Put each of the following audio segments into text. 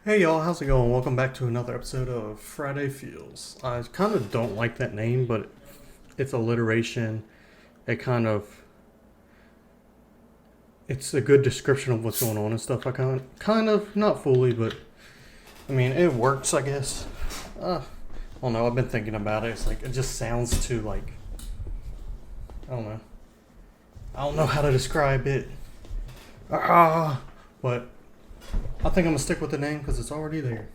Hey y'all, how's it going? Welcome back to another episode of Friday Feels. I kind of don't like that name, but it's alliteration. It kind of it's a good description of what's going on and stuff. I kind of not fully, but I mean it works, I guess. I don't know. I've been thinking about it. It's like it just sounds too like I don't know. I don't know how to describe it. But I think I'm gonna stick with the name because it's already there.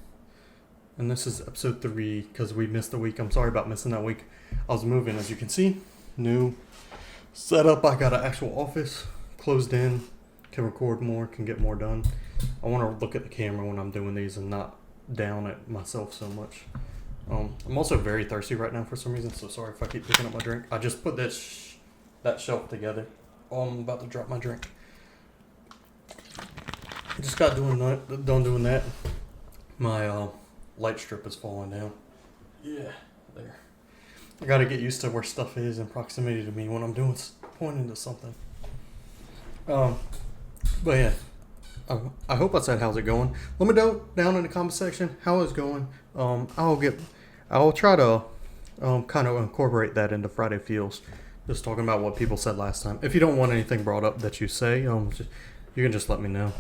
And this is episode 3 because we missed a week. I'm sorry about missing that week. I was moving, as you can see. New setup. I got an actual office, closed in, can record more, can get more done. I want to look at the camera when I'm doing these and not down at myself so much. I'm also very thirsty right now for some reason, so sorry if I keep picking up my drink. I just put that shelf together. Oh, I'm about to drop my drink. I just got done doing that. My light strip is falling down. Yeah, there. I gotta get used to where stuff is in proximity to me when I'm pointing to something. Um, but yeah, I hope I said how's it going. Let me know down in the comment section how it's going. I'll try to kind of incorporate that into Friday Feels. Just talking about what people said last time. If you don't want anything brought up that you say, you can just let me know.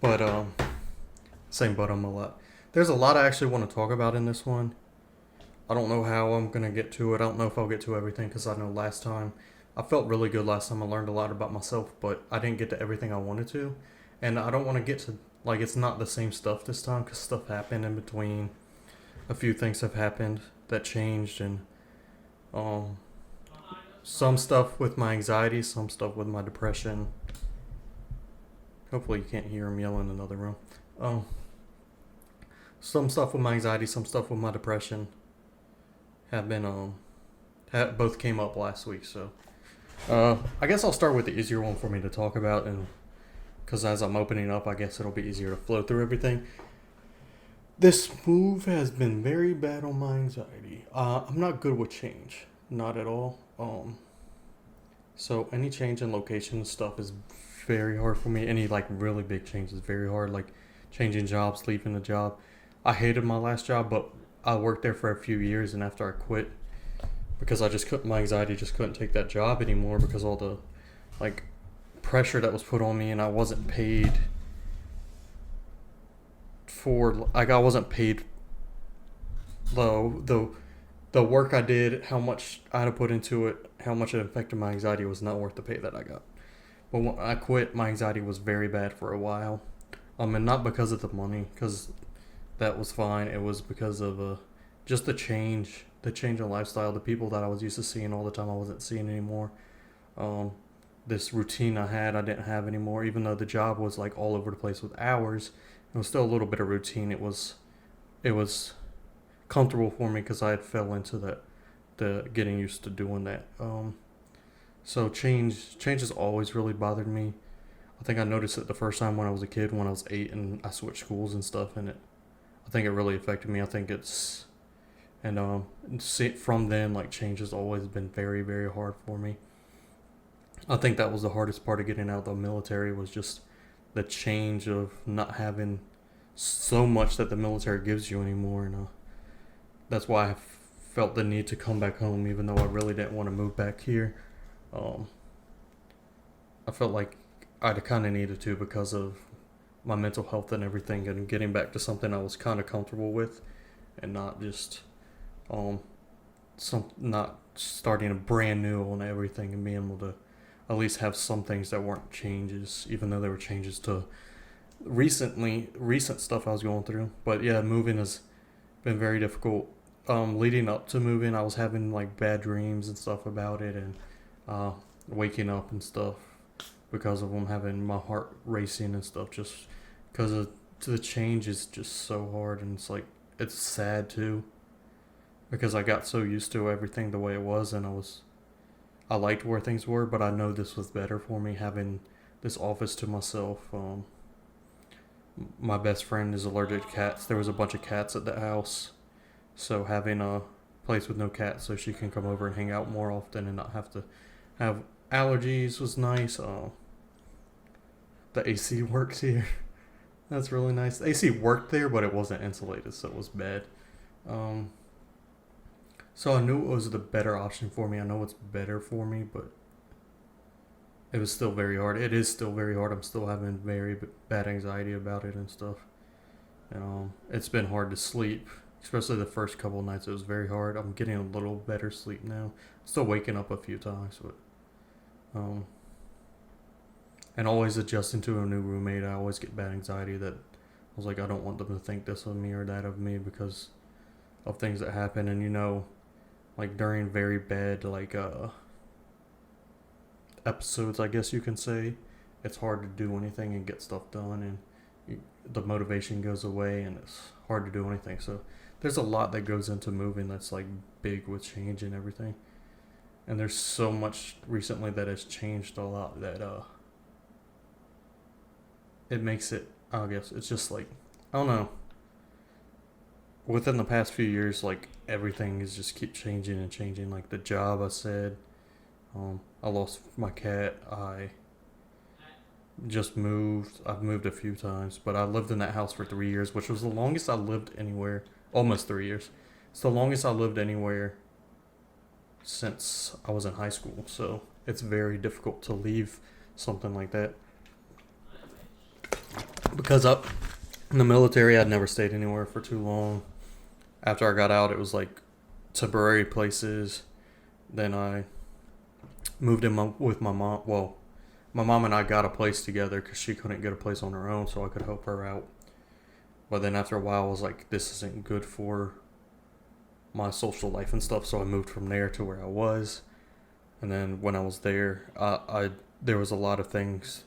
But same but I'm a lot. There's a lot I actually want to talk about in this one. I don't know how I'm gonna get to it. I don't know if I'll get to everything because I know last time I felt really good last time. I learned a lot about myself, but I didn't get to everything I wanted to, and I don't want to get to like it's not the same stuff this time because stuff happened in between. A few things have happened that changed, and um, some stuff with my anxiety, some stuff with my depression. Hopefully you can't hear him yelling in another room. Um, some stuff with my anxiety, some stuff with my depression have been both came up last week. So I guess I'll start with the easier one for me to talk about, and because as I'm opening up, I guess it'll be easier to flow through everything. This move has been very bad on my anxiety. I'm not good with change, not at all. So any change in location and stuff is very hard for me. Any like really big change is very hard. Like changing jobs, leaving a job. I hated my last job, but I worked there for a few years, and after I quit, because I just couldn't, my anxiety just couldn't take that job anymore because all the like pressure that was put on me, and I wasn't paid for like I wasn't paid the work I did, how much I had to put into it, how much it affected my anxiety was not worth the pay that I got. But when I quit, my anxiety was very bad for a while. And not because of the money, because that was fine. It was because of just the change in lifestyle, the people that I was used to seeing all the time, I wasn't seeing anymore. Um, this routine I had, I didn't have anymore. Even though the job was like all over the place with hours, it was still a little bit of routine. It was comfortable for me because I had fell into the getting used to doing that. So change has always really bothered me. I think I noticed it the first time when I was a kid, when I was 8, and I switched schools and stuff, and I think it really affected me. I think it's and from then, like change has always been very very hard for me. I think that was the hardest part of getting out of the military was just the change of not having so much that the military gives you anymore, and that's why I felt the need to come back home, even though I really didn't want to move back here. Um, I felt like I kind of needed to because of my mental health and everything, and getting back to something I was kind of comfortable with, and not just um not starting a brand new on everything, and being able to at least have some things that weren't changes, even though they were changes to recent stuff I was going through. But yeah, moving has been very difficult. Leading up to moving, I was having like bad dreams and stuff about it, and uh, waking up and stuff because of them, having my heart racing and stuff, just because of the change is just so hard, and it's like it's sad too because I got so used to everything the way it was, and I liked where things were, but I know this was better for me having this office to myself. My best friend is allergic to cats. There was a bunch of cats at the house, so having a place with no cats so she can come over and hang out more often and not have to have allergies was nice. The AC works here. That's really nice. The AC worked there, but it wasn't insulated, so it was bad. Um, so I knew it was the better option for me. I know it's better for me, but it was still very hard. It is still very hard. I'm still having very bad anxiety about it and stuff. And it's been hard to sleep, especially the first couple of nights. It was very hard. I'm getting a little better sleep now. Still waking up a few times, but um, and always adjusting to a new roommate. I always get bad anxiety that I was like, I don't want them to think this of me or that of me because of things that happen. And like during very bad episodes, I guess you can say, it's hard to do anything and get stuff done, and the motivation goes away, and it's hard to do anything. So there's a lot that goes into moving that's like big with change and everything. And there's so much recently that has changed a lot that it makes it. I guess it's just like, I don't know. Within the past few years, like everything is just keep changing and changing. Like the job, I said, I lost my cat. I just moved. I've moved a few times, but I lived in that house for 3 years, which was the longest I lived anywhere. Almost 3 years. It's the longest I lived anywhere since I was in high school. So it's very difficult to leave something like that because up in the military, I'd never stayed anywhere for too long. After I got out, it was like temporary places. Then I moved in with my mom. Well, my mom and I got a place together because she couldn't get a place on her own, so I could help her out. But then after a while, I was like, this isn't good for my social life and stuff, so I moved from there to where I was. And then when I was there, I there was a lot of things.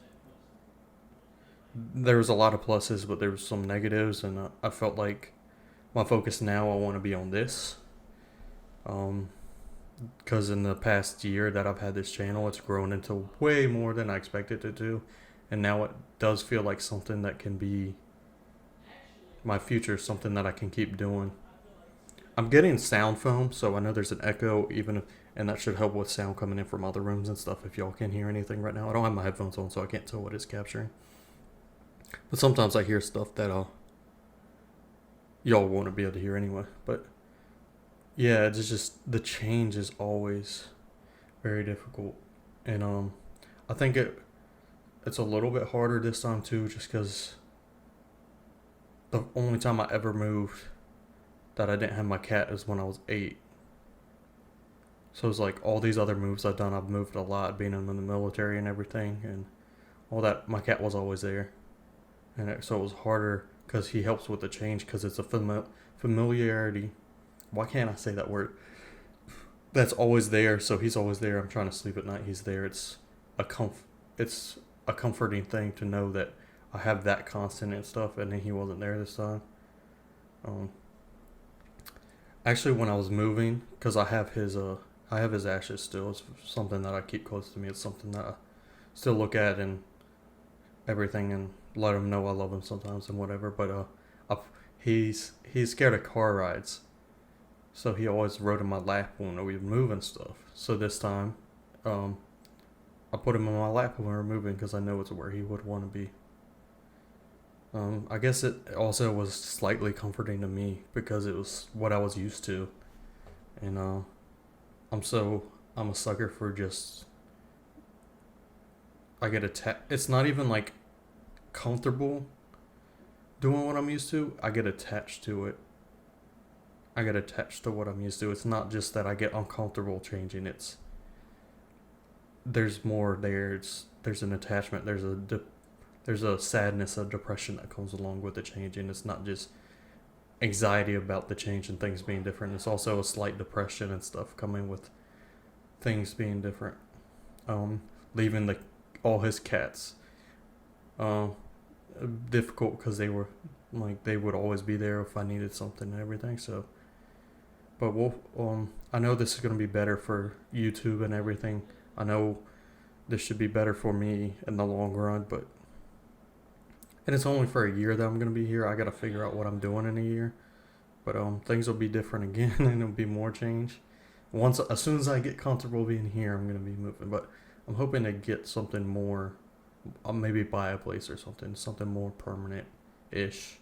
There was a lot of pluses, but there was some negatives, and I felt like my focus now, I want to be on this. Um, because in the past year that I've had this channel, it's grown into way more than I expected it to, and now it does feel like something that can be my future, something that I can keep doing. I'm getting sound foam, so I know there's an echo, and that should help with sound coming in from other rooms and stuff. If y'all can hear anything right now, I don't have my headphones on, so I can't tell what it's capturing. But sometimes I hear stuff that y'all won't be able to hear anyway. But yeah, it's just the change is always very difficult, and I think it's a little bit harder this time too, just because the only time I ever moved that I didn't have my cat is when I was 8. So it's like all these other moves I've done, I've moved a lot, being in the military and everything, and all that. My cat was always there, and so it was harder because he helps with the change because it's a familiarity. Why can't I say that word? That's always there. So he's always there. I'm trying to sleep at night. He's there. It's a comforting thing to know that I have that constant and stuff, and then he wasn't there this time. Um, Actually, when I was moving, because I have his ashes still. It's something that I keep close to me. It's something that I still look at and everything, and let him know I love him sometimes and whatever. But he's scared of car rides, so he always rode in my lap when we would move and stuff. So this time, I put him in my lap when we were moving because I know it's where he would want to be. I guess it also was slightly comforting to me because it was what I was used to, and I'm a sucker for just I get attached. It's not even like comfortable doing what I'm used to. I get attached to it. I get attached to what I'm used to. It's not just that I get uncomfortable changing. There's more there. There's an attachment. There's a sadness, a depression that comes along with the change, and it's not just anxiety about the change and things being different. It's also a slight depression and stuff coming with things being different. Leaving all his cats, uh, difficult because they would always be there if I needed something and everything. So, but I know this is gonna be better for YouTube and everything. I know this should be better for me in the long run, and it's only for a year that I'm gonna be here. I gotta figure out what I'm doing in a year, but things will be different again, and it'll be more change. As soon as I get comfortable being here, I'm gonna be moving. But I'm hoping to get something more maybe buy a place or something more permanent ish.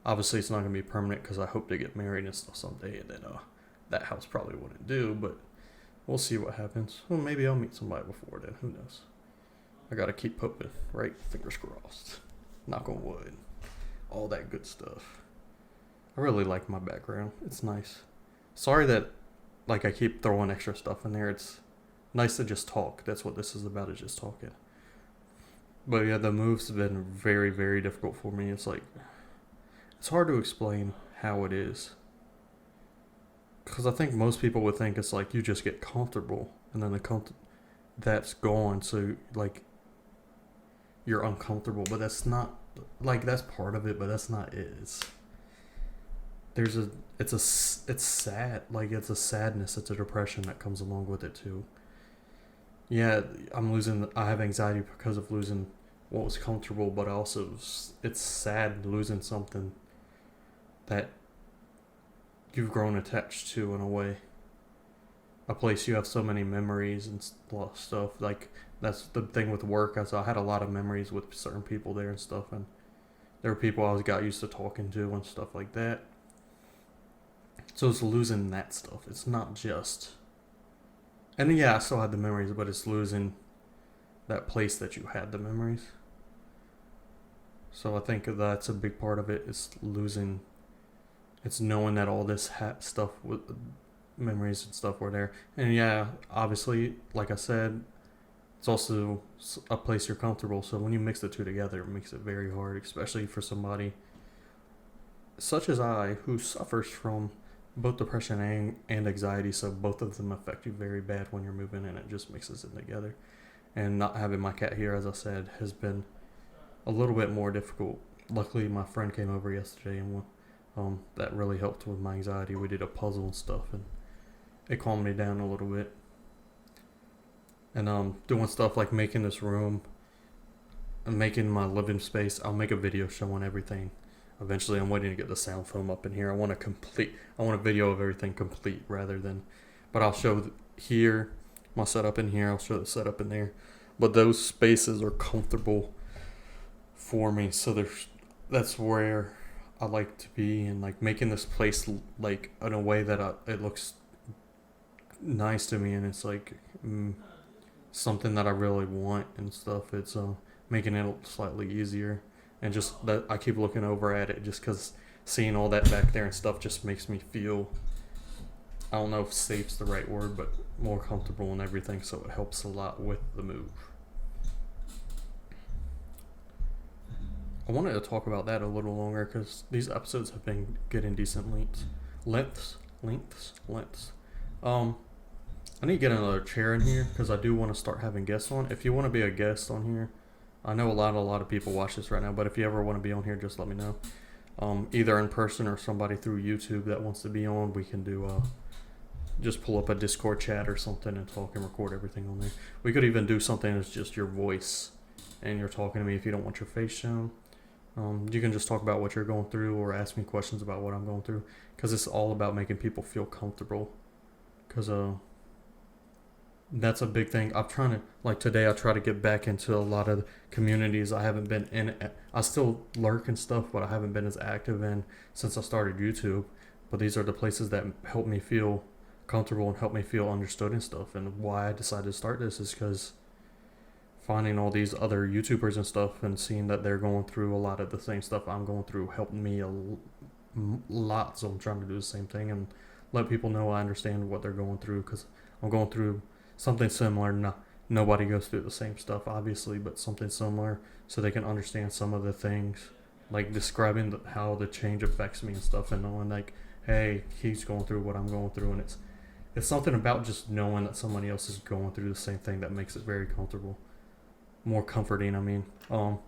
Obviously, it's not gonna be permanent because I hope to get married and stuff someday, and then that house probably wouldn't do. But we'll see what happens. Well, maybe I'll meet somebody before then. Who knows? I gotta keep hoping, right? Fingers crossed. Knock on wood. All that good stuff. I really like my background. It's nice. Sorry that like I keep throwing extra stuff in there. It's nice to just talk. That's what this is about, is just talking. But yeah, the move's been very, very difficult for me. It's hard to explain how it is. Because I think most people would think it's like you just get comfortable and then that's gone. So like you're uncomfortable, but that's not, like, that's part of it, but that's not it. It's sad. Like, it's a sadness, it's a depression that comes along with it too. Yeah, I have anxiety because of losing what was comfortable, but also it's sad losing something that you've grown attached to in a way. A place you have so many memories and stuff. Like, that's the thing with work. As I had a lot of memories with certain people there and stuff, and there were people I got used to talking to and stuff like that. So it's losing that stuff. It's not just, and yeah, I still had the memories, but it's losing that place that you had the memories. So I think that's a big part of it. Is losing. It's knowing that all this stuff with memories and stuff were there. And yeah, obviously, like I said, it's also a place you're comfortable. So when you mix the two together, it makes it very hard, especially for somebody such as I, who suffers from both depression and anxiety. So both of them affect you very bad when you're moving, and it just mixes it together. And not having my cat here, as I said, has been a little bit more difficult. Luckily, my friend came over yesterday, and that really helped with my anxiety. We did a puzzle and stuff, and it calmed me down a little bit. And doing stuff like making this room and making my living space. I'll make a video showing everything. Eventually, I'm waiting to get the sound film up in here. I want a video of everything complete rather than, but I'll show here my setup in here. I'll show the setup in there. But those spaces are comfortable for me, so that's where I like to be, and like making this place like in a way that it looks nice to me, and it's like something that I really want and stuff. It's making it slightly easier, and just that I keep looking over at it just because seeing all that back there and stuff just makes me feel, I don't know if safe's the right word, but more comfortable and everything. So it helps a lot with the move. I wanted to talk about that a little longer because these episodes have been getting decent lengths. I need to get another chair in here because I do want to start having guests on. If you want to be a guest on here, I know a lot of people watch this right now, but if you ever want to be on here, just let me know. Either in person or somebody through YouTube that wants to be on, we can do just pull up a Discord chat or something and talk and record everything on there. We could even do something that's just your voice and you're talking to me if you don't want your face shown. You can just talk about what you're going through or ask me questions about what I'm going through, because it's all about making people feel comfortable. Because that's a big thing. I'm trying to, like today, I try to get back into a lot of communities I haven't been in. I still lurk and stuff, but I haven't been as active in since I started YouTube. But these are the places that help me feel comfortable and help me feel understood and stuff. And why I decided to start this is because finding all these other YouTubers and stuff and seeing that they're going through a lot of the same stuff I'm going through helped me a lot. So I'm trying to do the same thing and let people know I understand what they're going through, because I'm going through something similar. No, nobody goes through the same stuff, obviously, but something similar, so they can understand some of the things, like describing how the change affects me and stuff, and knowing like, hey, he's going through what I'm going through, and it's something about just knowing that somebody else is going through the same thing that makes it very comfortable. More comforting, I mean, and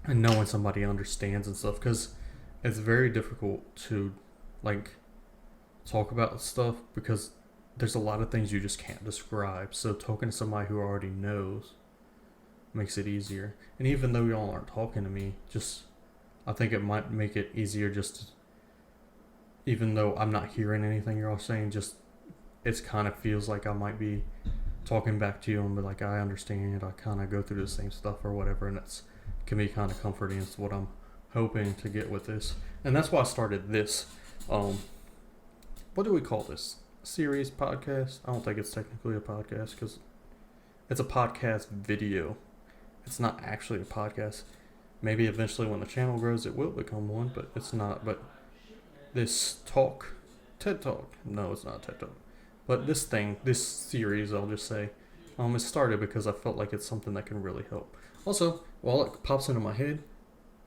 knowing somebody understands and stuff, because it's very difficult to like talk about stuff because there's a lot of things you just can't describe. So talking to somebody who already knows makes it easier. And even though y'all aren't talking to me, just I think it might make it easier just to, even though I'm not hearing anything you're all saying, just it's kind of feels like I might be talking back to you and be like, I understand, I kind of go through the same stuff or whatever, and it's can be kind of comforting. It's what I'm hoping to get with this, and that's why I started this. What do we call this? Series podcast? I don't think it's technically a podcast because it's a podcast video. It's not actually a podcast. Maybe eventually when the channel grows it will become one, but it's not. But this talk, TED Talk. No, it's not TED Talk. But this thing, this series, I'll just say, it started because I felt like it's something that can really help. Also, while it pops into my head,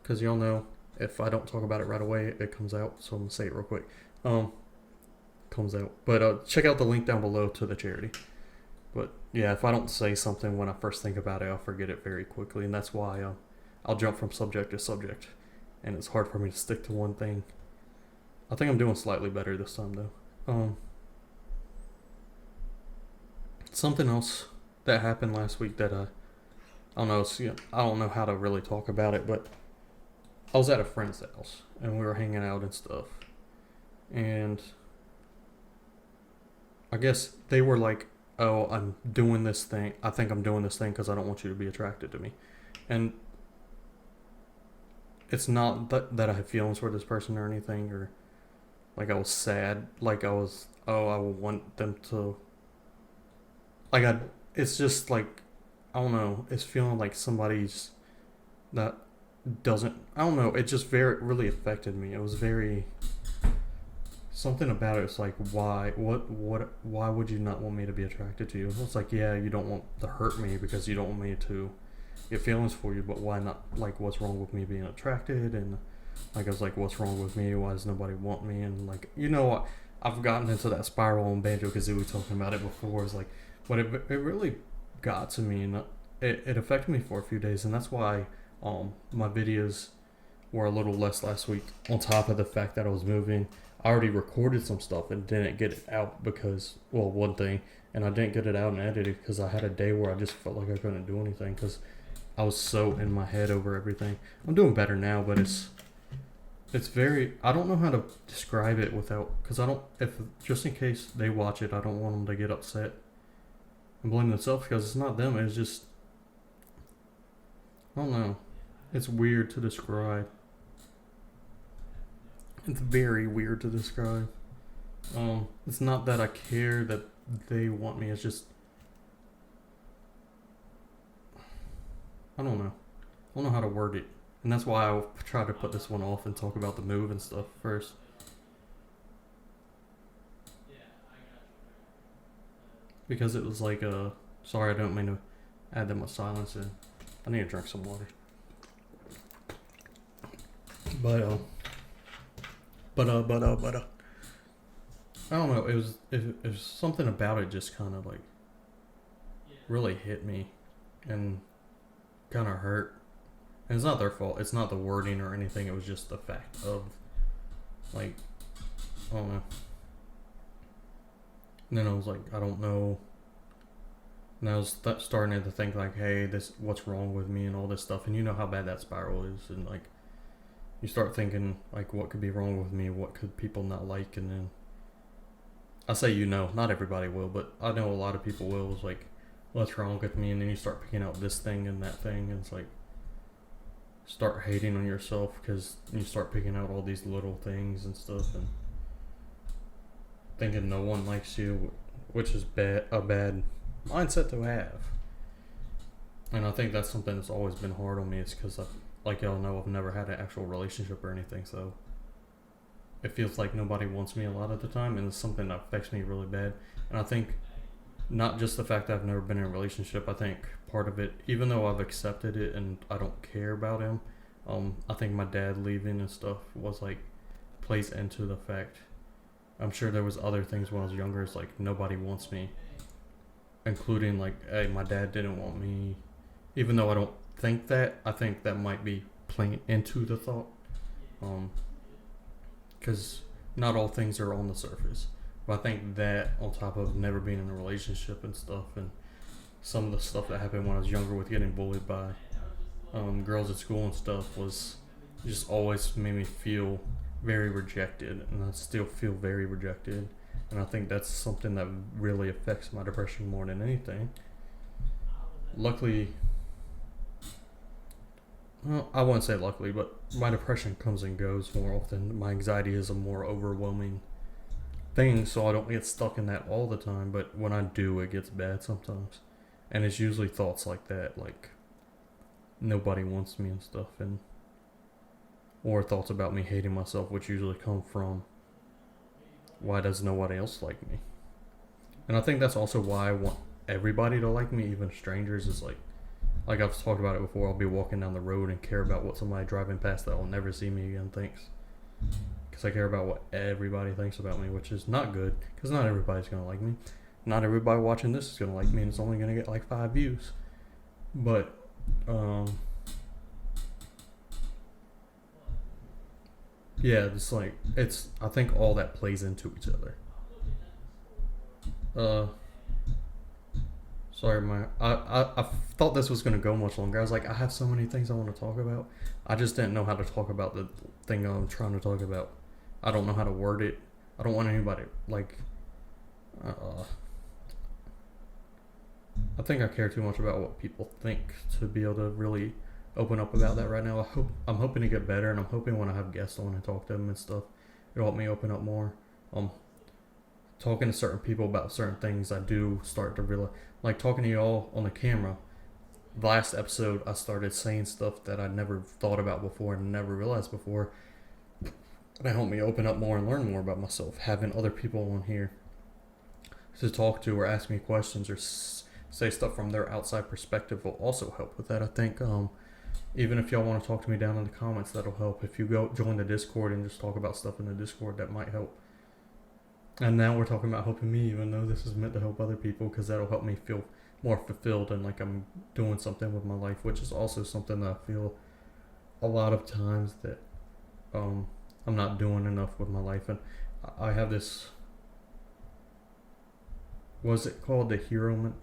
because y'all know if I don't talk about it right away, it comes out. So I'm gonna say it real quick. Comes out. But check out the link down below to the charity. But yeah, if I don't say something when I first think about it, I'll forget it very quickly, and that's why I'll jump from subject to subject, and it's hard for me to stick to one thing. I think I'm doing slightly better this time though. Something else that happened last week that I don't know. I don't know how to really talk about it, but I was at a friend's house and we were hanging out and stuff, and I guess they were like, "Oh, I'm doing this thing. I think I'm doing this thing because I don't want you to be attracted to me," and it's not that I have feelings for this person or anything, or like I was sad, like I was, oh, I want them to, like it's just like, I don't know, it's feeling like somebody's that doesn't, I don't know, it just really affected me. It was very, something about it. It's like, why would you not want me to be attracted to you? It's like, yeah, you don't want to hurt me because you don't want me to get feelings for you, but why not? Like, what's wrong with me being attracted? And like, I was like, what's wrong with me? Why does nobody want me? And like, I've gotten into that spiral on Banjo-Kazooie talking about it before. It's like, but it really got to me, and it affected me for a few days, and that's why my videos were a little less last week. On top of the fact that I was moving, I already recorded some stuff and didn't get it out because, well, one thing, and I didn't get it out and edited because I had a day where I just felt like I couldn't do anything because I was so in my head over everything. I'm doing better now, but it's very, I don't know how to describe it without, because I don't, if just in case they watch it, I don't want them to get upset and blame themselves because it's not them. It's just, I don't know. It's weird to describe. It's very weird to describe. It's not that I care that they want me. It's just, I don't know. I don't know how to word it. And that's why I tried to put this one off and talk about the move and stuff first. Because it was like, sorry, I don't mean to add that much silence in. I need to drink some water. But I don't know. It was something about it just kind of like really hit me and kind of hurt. And it's not their fault. It's not the wording or anything. It was just the fact of, like, I don't know. And then I was like, I don't know. And I was starting to think like, hey, what's wrong with me and all this stuff. And you know how bad that spiral is. And like, you start thinking like, what could be wrong with me? What could people not like? And then I say, not everybody will, but I know a lot of people will. It's like, what's wrong with me? And then you start picking out this thing and that thing. And it's like, start hating on yourself because you start picking out all these little things and stuff and thinking no one likes you, which is a bad mindset to have. And I think that's something that's always been hard on me. It's because, like y'all know, I've never had an actual relationship or anything, so it feels like nobody wants me a lot of the time, and it's something that affects me really bad. And I think not just the fact that I've never been in a relationship, I think part of it, even though I've accepted it and I don't care about him, I think my dad leaving and stuff was like, plays into the fact. I'm sure there was other things when I was younger. It's like, nobody wants me, including like, hey, my dad didn't want me, even though I don't think that. I think that might be playing into the thought, because not all things are on the surface. But I think that, on top of never being in a relationship and stuff, and some of the stuff that happened when I was younger with getting bullied by girls at school and stuff, was just always made me feel very rejected, and I still feel very rejected. And I think that's something that really affects my depression more than anything. Luckily, well, I wouldn't say luckily, but my depression comes and goes more often. My anxiety is a more overwhelming thing, so I don't get stuck in that all the time. But when I do, it gets bad sometimes. And it's usually thoughts like that, like nobody wants me and stuff, and or thoughts about me hating myself, which usually come from why does nobody else like me? And I think that's also why I want everybody to like me, even strangers. Is like I've talked about it before. I'll be walking down the road and care about what somebody driving past that will never see me again thinks, because I care about what everybody thinks about me, which is not good. Because not everybody's gonna like me. Not everybody watching this is gonna like me, and it's only gonna get like 5 views. But yeah, it's. I think all that plays into each other. Uh, Sorry, I thought this was gonna go much longer. I was like, I have so many things I want to talk about. I just didn't know how to talk about the thing I'm trying to talk about. I don't know how to word it. I don't want anybody like. Uh, I think I care too much about what people think to be able to really open up about that right now. I'm hoping to get better, and I'm hoping when I have guests on and talk to them and stuff, it'll help me open up more. Um, Talking to certain people about certain things, I do start to realize, like talking to y'all on the camera. Last episode, I started saying stuff that I never thought about before and never realized before. That helped me open up more and learn more about myself. Having other people on here to talk to or ask me questions or say stuff from their outside perspective will also help with that. I think even if y'all want to talk to me down in the comments, that'll help. If you go join the Discord and just talk about stuff in the Discord, that might help. And now we're talking about helping me, even though this is meant to help other people, because that'll help me feel more fulfilled and like I'm doing something with my life, which is also something that I feel a lot of times that I'm not doing enough with my life. And I have this, was it called the hero?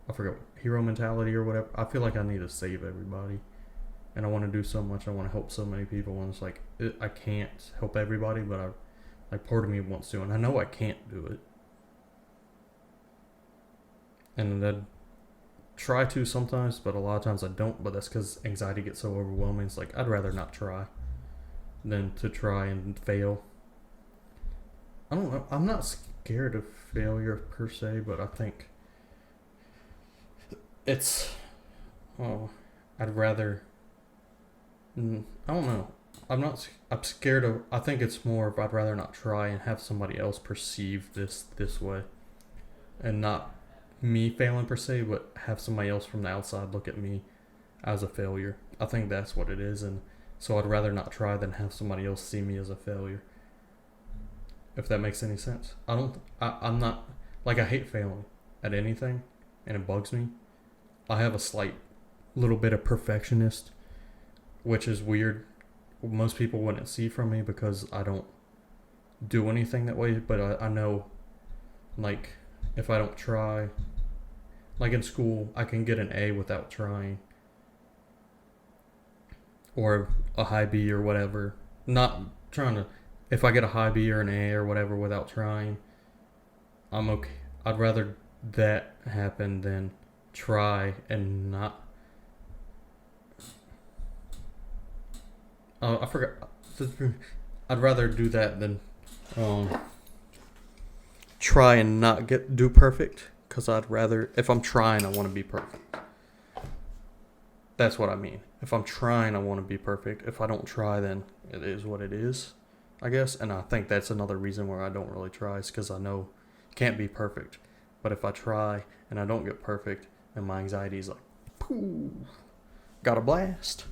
I forget, hero mentality or whatever. I feel like I need to save everybody, and I want to do so much. I want to help so many people, and it's like I can't help everybody, but like part of me wants to, and I know I can't do it. And I try to sometimes, but a lot of times I don't. But that's because anxiety gets so overwhelming. It's like I'd rather not try than to try and fail. I don't know. I'm not scared of failure per se, but I think it's. Oh, I'd rather. I don't know. I'm not. I'm scared of. I think it's more of I'd rather not try and have somebody else perceive this way, and not me failing per se, but have somebody else from the outside look at me as a failure. I think that's what it is, and so I'd rather not try than have somebody else see me as a failure. If that makes any sense. I don't. I'm not like I hate failing at anything, and it bugs me. I have a slight little bit of perfectionist, which is weird. Most people wouldn't see from me because I don't do anything that way, but I know, like, if I don't try, like in school, I can get an A without trying, or a high B or whatever. Not trying to, if I get a high B or an A or whatever without trying, I'm okay. I'd rather that happen than try and not. I forgot. I'd rather do that than try and not do perfect. Because I'd rather, if I'm trying, I want to be perfect. That's what I mean. If I'm trying, I want to be perfect. If I don't try, then it is what it is, I guess. And I think that's another reason where I don't really try, is because I know it can't be perfect. But if I try and I don't get perfect, then my anxiety is like, pooh, got a blast.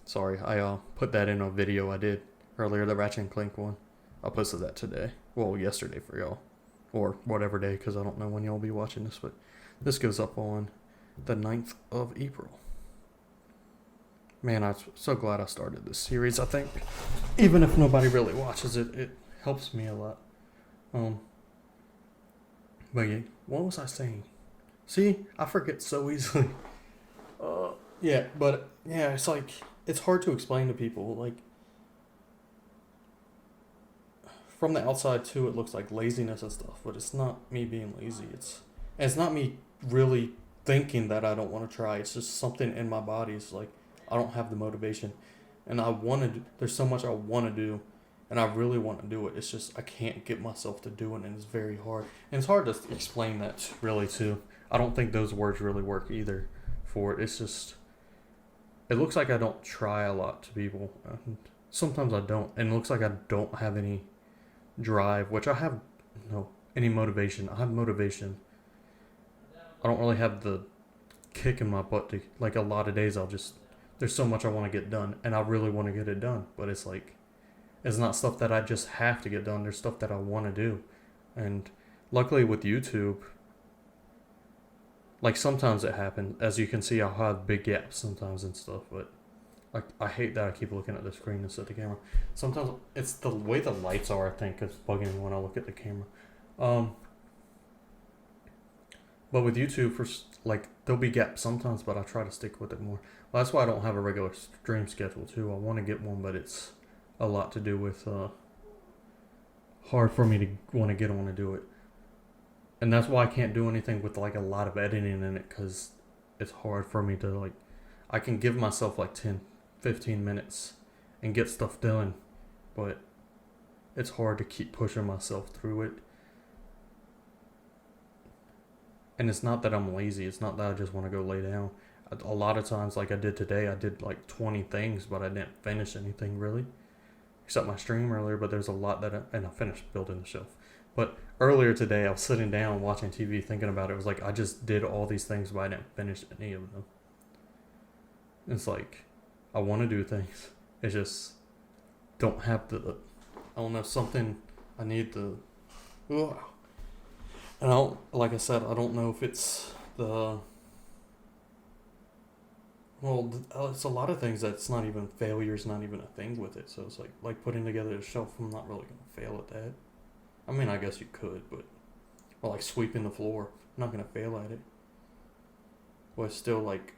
Sorry, I put that in a video I did earlier, the Ratchet and Clank one. I posted that today. Well, yesterday for y'all. Or whatever day, because I don't know when y'all will be watching this. But this goes up on the 9th of April. Man, I'm so glad I started this series, I think. Even if nobody really watches it, it helps me a lot. But yeah, what was I saying? See, I forget so easily. Yeah, but yeah, it's like, it's hard to explain to people. Like, from the outside too, it looks like laziness and stuff, but it's not me being lazy. It's not me really thinking that I don't want to try. It's just something in my body. It's like I don't have the motivation, and I want to. There's so much I want to do, and I really want to do it. It's just I can't get myself to do it, and it's very hard. And it's hard to explain that really too. I don't think those words really work either for it. It's just it looks like I don't try a lot to people. And sometimes I don't, and it looks like I don't have any drive, which I have no any motivation. I have motivation. I don't really have the kick in my butt to like a lot of days. There's so much I want to get done, and I really want to get it done, but it's like it's not stuff that I just have to get done. There's stuff that I want to do, and luckily with YouTube, like sometimes it happens. As you can see, I'll have big gaps sometimes and stuff, but like I hate that I keep looking at the screen instead of the camera. Sometimes it's the way the lights are. I think is bugging me when I look at the camera. But with YouTube, like there'll be gaps sometimes, but I try to stick with it more. Well, that's why I don't have a regular stream schedule too. I want to get one, but it's a lot to do with hard for me to want to get on and do it. And that's why I can't do anything with like a lot of editing in it, because it's hard for me to like. I can give myself like 10, 15 minutes and get stuff done, but it's hard to keep pushing myself through it. And it's not that I'm lazy. It's not that I just want to go lay down. A lot of times, like I did today, I did like 20 things, but I didn't finish anything really. Except my stream earlier, but there's a lot and I finished building the shelf. But earlier today, I was sitting down watching TV thinking about it. It was like I just did all these things, but I didn't finish any of them. It's like, I want to do things. It's just, don't have I don't know, something I need to, ugh. And like I said, I don't know if it's it's a lot of things that's not even, failure's not even a thing with it. So it's like putting together a shelf, I'm not really going to fail at that. I mean, I guess you could, but, or like sweeping the floor, I'm not going to fail at it. But it's still like,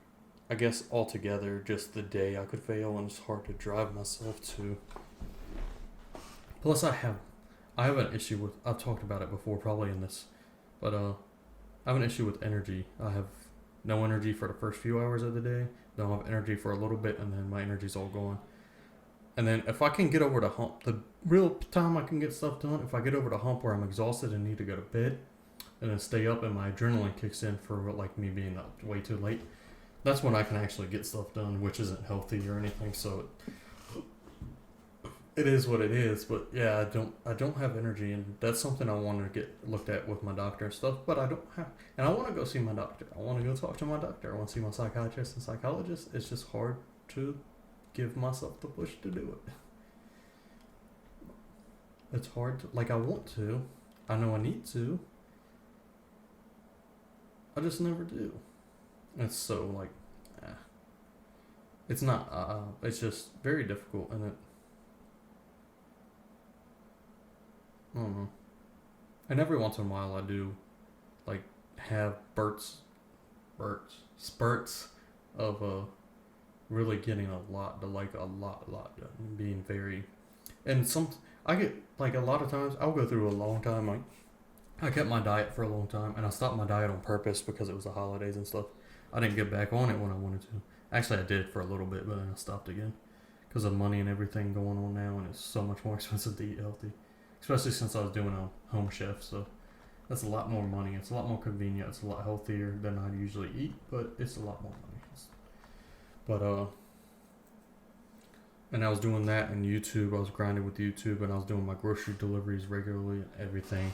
I guess altogether, just the day I could fail, and it's hard to drive myself to. Plus I have an issue with, I've talked about it before probably in this, but I have an issue with energy. I have no energy for the first few hours of the day, then I'll have energy for a little bit, and then my energy's all gone. And then if I can get over the hump, the real time I can get stuff done, if I get over the hump where I'm exhausted and need to go to bed, and then stay up and my adrenaline kicks in for like me being up way too late, that's when I can actually get stuff done, which isn't healthy or anything. So it is what it is. But yeah, I don't have energy, and that's something I want to get looked at with my doctor and stuff. But I don't have, and I want to go see my doctor. I want to go talk to my doctor. I want to see my psychiatrist and psychologist. It's just hard to give myself the push to do it. It's hard to, like I want to. I know I need to. I just never do. It's so like, it's not. It's just very difficult, and I don't know. And every once in a while, I do, like, have spurts of really getting a lot done, and being very, and I get like a lot of times I'll go through a long time. Like, I kept my diet for a long time, and I stopped my diet on purpose because it was the holidays and stuff. I didn't get back on it when I wanted to. Actually, I did for a little bit, but then I stopped again because of money and everything going on now, and it's so much more expensive to eat healthy, especially since I was doing a home chef. So that's a lot more money. It's a lot more convenient. It's a lot healthier than I'd usually eat, but it's a lot more money. But and I was doing that in YouTube. I was grinding with YouTube, and I was doing my grocery deliveries regularly and everything.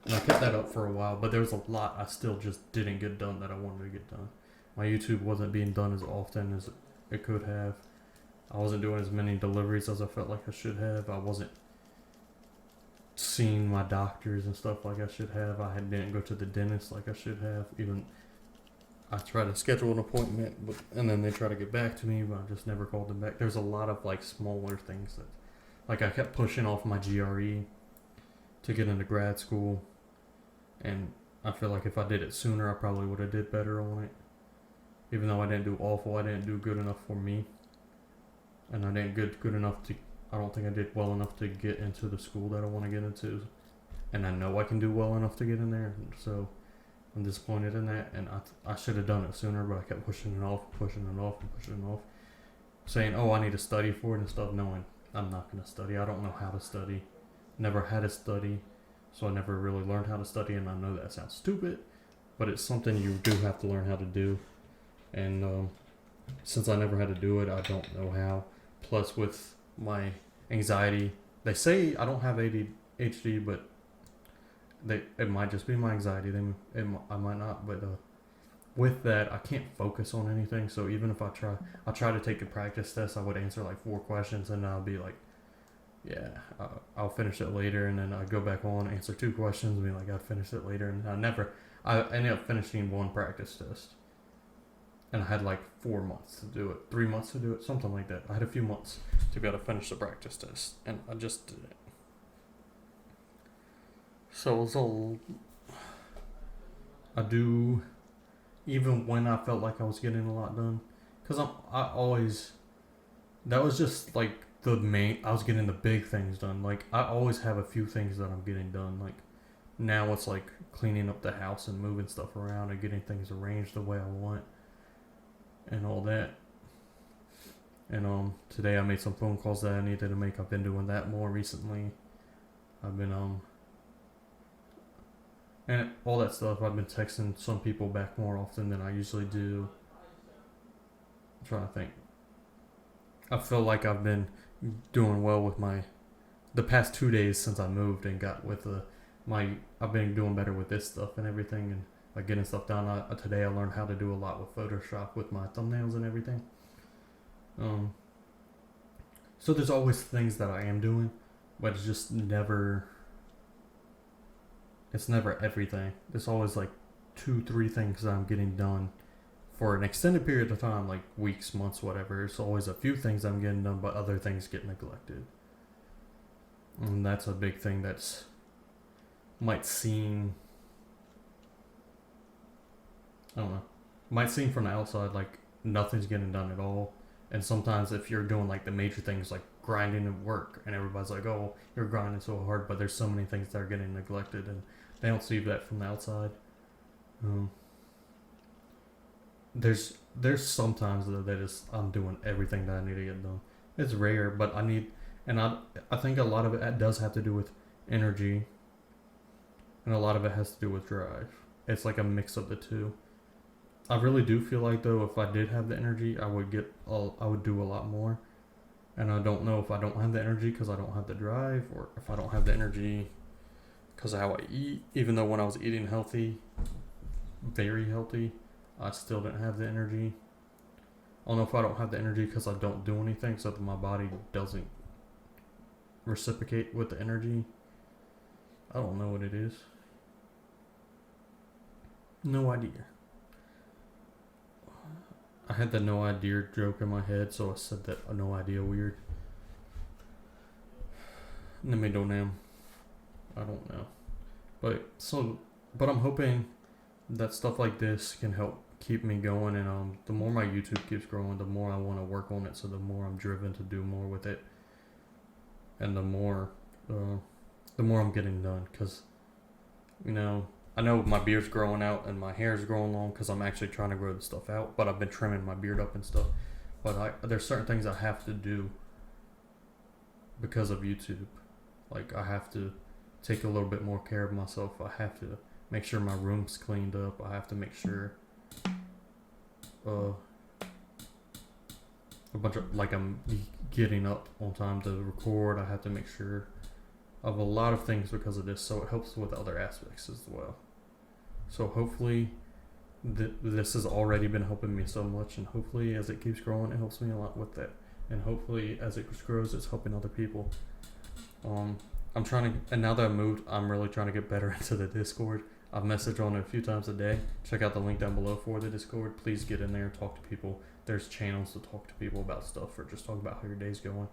And I kept that up for a while, but there was a lot I still just didn't get done that I wanted to get done. My YouTube wasn't being done as often as it could have. I wasn't doing as many deliveries as I felt like I should have. I wasn't seeing my doctors and stuff like I should have. Didn't go to the dentist like I should have. Even I tried to schedule an appointment, and then they try to get back to me, but I just never called them back. There's a lot of like smaller things that, like I kept pushing off my GRE to get into grad school. And I feel like if I did it sooner, I probably would have did better on it. Even though I didn't do awful, I didn't do good enough for me. And I didn't good enough to I don't think I did well enough to get into the school that I want to get into, and I know I can do well enough to get in there. So I'm disappointed in that, and I should have done it sooner, but I kept pushing it off, pushing it off, and pushing it off, saying, "Oh, I need to study for it and stuff," knowing I'm not gonna study. I don't know how to study. Never had to study, so I never really learned how to study, and I know that sounds stupid, but it's something you do have to learn how to do. And since I never had to do it, I don't know how. Plus, with my anxiety, they say I don't have ADHD, but it might just be my anxiety. I might not, but with that, I can't focus on anything. So even if I try to take a practice test, I would answer like 4 questions, and I'll be like, yeah, I'll finish it later, and then I go back on, answer 2 questions, and be like, I'll finish it later, and I ended up finishing 1 practice test, and I had like 4 months to do it, 3 months to do it, something like that. I had a few months to be able to finish the practice test, and I just did it. So it was all I do, even when I felt like I was getting a lot done, because I always, that was just like I was getting the big things done. Like I always have a few things that I'm getting done. Like now it's like cleaning up the house and moving stuff around and getting things arranged the way I want and all that. And today I made some phone calls that I needed to make. I've been doing that more recently. I've been and all that stuff. I've been texting some people back more often than I usually do. I'm trying to think. I feel like I've been doing well with the past 2 days since I moved and got with I've been doing better with this stuff and everything, and like getting stuff done. Today I learned how to do a lot with Photoshop with my thumbnails and everything. So there's always things that I am doing, but it's just never. It's never everything. There's always like 2-3 things that I'm getting done for an extended period of time, like weeks, months, whatever. It's always a few things I'm getting done, but other things get neglected. And that's a big thing that's might seem, I don't know, might seem from the outside like nothing's getting done at all. And sometimes if you're doing like the major things like grinding at work, and everybody's like, "Oh, you're grinding so hard," but there's so many things that are getting neglected, and they don't see that from the outside. There's sometimes that I'm doing everything that I need to get done. It's rare, but I think a lot of it does have to do with energy, and a lot of it has to do with drive. It's like a mix of the two. I really do feel like though, if I did have the energy, I would do a lot more. And I don't know if I don't have the energy because I don't have the drive, or if I don't have the energy because of how I eat. Even though when I was eating healthy, very healthy, I still didn't have the energy. I don't know if I don't have the energy because I don't do anything, so that my body doesn't reciprocate with the energy. I don't know what it is. No idea. I had the no idea joke in my head, so I said that no idea weird. Name. I don't know. But I'm hoping that stuff like this can help keep me going, and the more my YouTube keeps growing, the more I want to work on it, so the more I'm driven to do more with it, and the more I'm getting done, because I know my beard's growing out and my hair's growing long because I'm actually trying to grow the stuff out, but I've been trimming my beard up and stuff. But there's certain things I have to do because of YouTube. Like I have to take a little bit more care of myself. I have to make sure my room's cleaned up. I have to make sure a bunch of, like, I'm getting up on time to record. I have to make sure of a lot of things because of this, so it helps with other aspects as well. So hopefully this has already been helping me so much, and hopefully as it keeps growing, it helps me a lot with that, and hopefully as it grows, it's helping other people. I'm trying to, and now that I've moved, I'm really trying to get better into the Discord. I've messaged on it a few times a day. Check out the link down below for the Discord. Please get in there and talk to people. There's channels to talk to people about stuff, or just talk about how your day's going.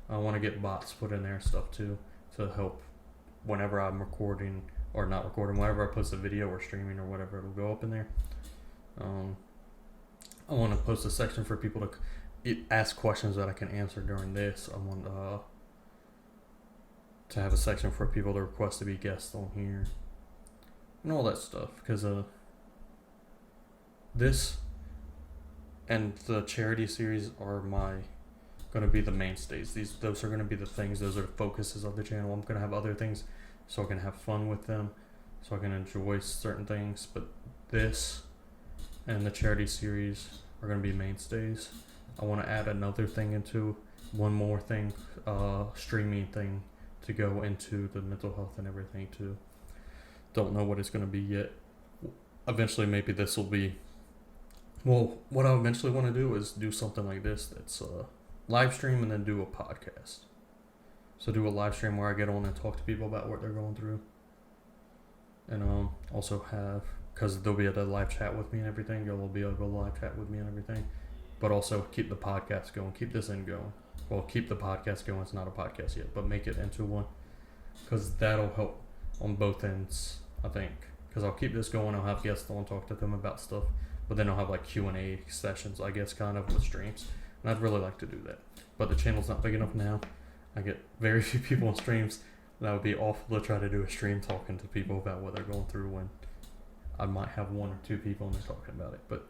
I want to get bots put in there and stuff too, to help whenever I'm recording or not recording, whenever I post a video or streaming or whatever, it'll go up in there. I want to post a section for people to ask questions that I can answer during this. I want to have a section for people to request to be guests on here and all that stuff, because this and the charity series are going to be the mainstays. Those are going to be the things. Those are the focuses of the channel. I'm going to have other things so I can have fun with them, so I can enjoy certain things. But this and the charity series are going to be mainstays. I want to add another thing into one more thing, streaming thing to go into the mental health and everything too. Don't know what it's going to be yet. Eventually, maybe this will be. Well, what I eventually want to do is do something like this. That's live stream and then do a podcast. So do a live stream where I get on and talk to people about what they're going through, and also have, because they'll be able to live chat with me and everything. You'll be able to live chat with me and everything, but also keep the podcast going. Keep this end going. Well, keep the podcast going. It's not a podcast yet, but make it into one, because that'll help on both ends, I think. Because I'll keep this going. I'll have guests on, talk to them about stuff, but then I'll have like Q&A sessions, I guess, kind of with streams. And I'd really like to do that. But the channel's not big enough now. I get very few people on streams. That would be awful to try to do a stream talking to people about what they're going through when I might have one or two people and they're talking about it. But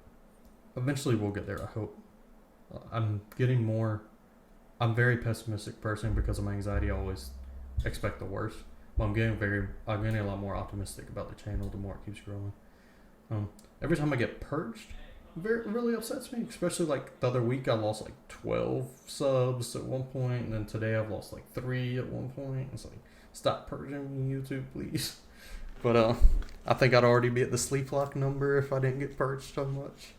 eventually we'll get there, I hope. I'm a very pessimistic person because of my anxiety. I always expect the worst. But I'm getting a lot more optimistic about the channel the more it keeps growing. Every time I get purged, it really upsets me. Especially like the other week, I lost like 12 subs at one point, and then today I've lost like 3 at one point. It's like, stop purging me, YouTube, please. But I think I'd already be at the sleep lock number if I didn't get purged so much.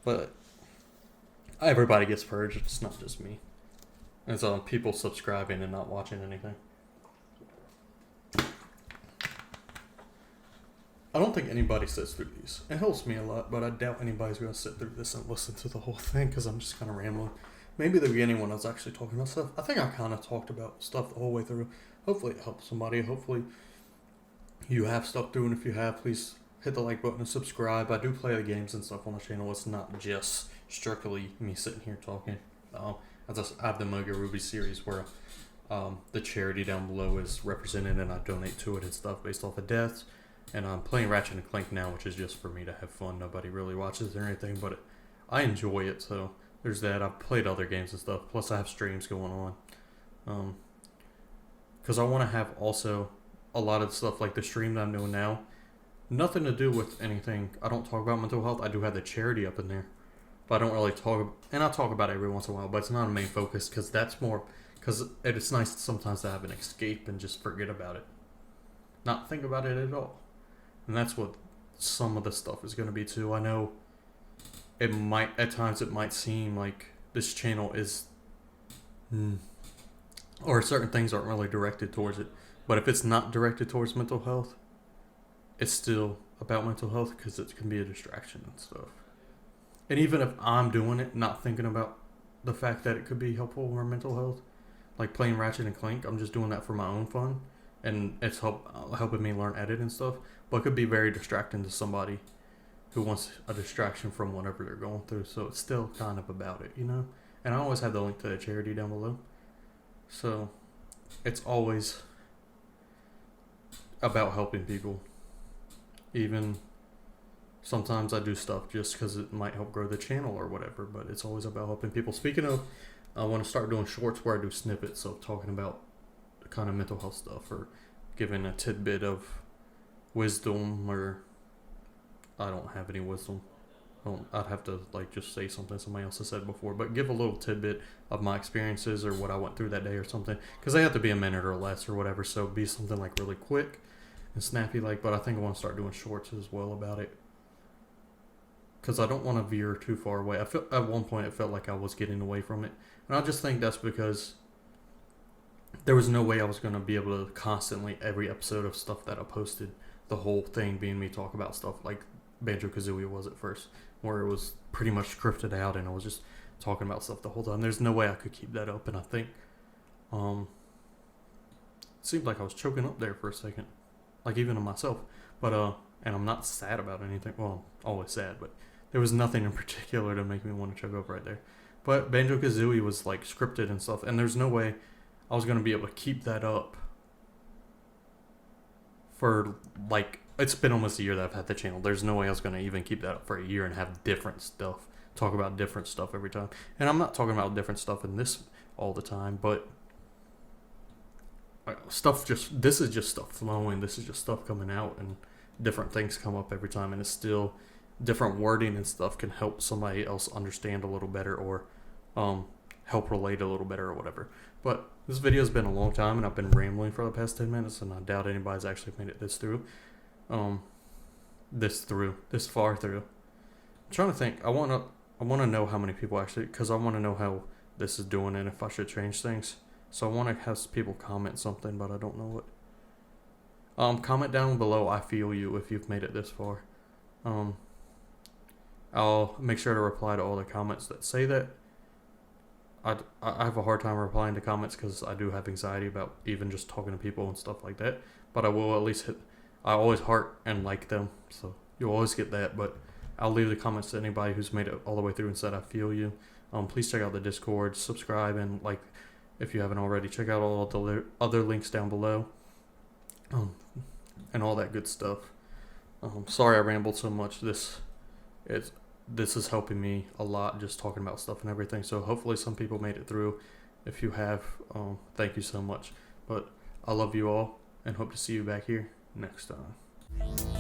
But everybody gets purged. It's not just me. It's people subscribing and not watching anything. I don't think anybody sits through these. It helps me a lot, but I doubt anybody's going to sit through this and listen to the whole thing because I'm just kind of rambling. Maybe the beginning when I was actually talking about stuff. I think I kind of talked about stuff the whole way through. Hopefully it helps somebody. Hopefully you have stuff through, and if you have, please hit the like button and subscribe. I do play the games and stuff on the channel. It's not just strictly me sitting here talking. I have the Moga Ruby series where the charity down below is represented and I donate to it and stuff based off of deaths. And I'm playing Ratchet and Clank now, which is just for me to have fun. Nobody really watches or anything, but I enjoy it. So there's that. I've played other games and stuff. Plus I have streams going on. Because I want to have also a lot of stuff like the stream that I'm doing now. Nothing to do with anything. I don't talk about mental health. I do have the charity up in there. But I don't really talk, and I talk about it every once in a while, but it's not a main focus because it's nice sometimes to have an escape and just forget about it. Not think about it at all. And that's what some of the stuff is going to be too. I know at times it might seem like this channel is, or certain things aren't really directed towards it. But if it's not directed towards mental health, it's still about mental health because it can be a distraction and stuff. And even if I'm doing it, not thinking about the fact that it could be helpful for mental health, like playing Ratchet and Clank, I'm just doing that for my own fun. And it's helping me learn edit and stuff. But it could be very distracting to somebody who wants a distraction from whatever they're going through. So it's still kind of about it, you know? And I always have the link to the charity down below. So it's always about helping people. Even sometimes I do stuff just because it might help grow the channel or whatever. But it's always about helping people. Speaking of, I want to start doing shorts where I do snippets of talking about kind of mental health stuff or giving a tidbit of wisdom, or I don't have any wisdom. I'd have to just say something somebody else has said before, but give a little tidbit of my experiences or what I went through that day or something, because they have to be a minute or less or whatever, so be something like really quick and snappy, but I think I want to start doing shorts as well about it, because I don't want to veer too far away. I felt at one point it felt like I was getting away from it, and I just think that's because there was no way I was going to be able to constantly, every episode of stuff that I posted, the whole thing being me talk about stuff like Banjo-Kazooie was at first, where it was pretty much scripted out and I was just talking about stuff the whole time. There's no way I could keep that up, and I think it seemed like I was choking up there for a second, like even to myself. But and I'm not sad about anything. Well, I'm always sad, but there was nothing in particular to make me want to choke up right there. But Banjo-Kazooie was like scripted and stuff, and there's no way I was going to be able to keep that up for like it's been almost a year that I've had the channel. There's no way I was gonna even keep that up for a year and have different stuff, talk about different stuff every time. And I'm not talking about different stuff in this all the time, but stuff just this is just stuff flowing. This is just stuff coming out, and different things come up every time, and it's still different wording and stuff can help somebody else understand a little better or help relate a little better or whatever. But this video's been a long time, and I've been rambling for the past 10 minutes, and I doubt anybody's actually made it this far through. I'm trying to think. I want to know how many people actually, because I want to know how this is doing and if I should change things. So I want to have people comment something, but I don't know what. Comment down below. I feel you if you've made it this far. I'll make sure to reply to all the comments that say that. I have a hard time replying to comments because I do have anxiety about even just talking to people and stuff like that. But I will at least I always heart and like them, so you'll always get that. But I'll leave the comments to anybody who's made it all the way through and said I feel you. Please check out the Discord, subscribe, and like if you haven't already. Check out all the other links down below, and all that good stuff. Sorry I rambled so much. This is helping me a lot, just talking about stuff and everything. So hopefully some people made it through. If you have, thank you so much. But I love you all and hope to see you back here next time.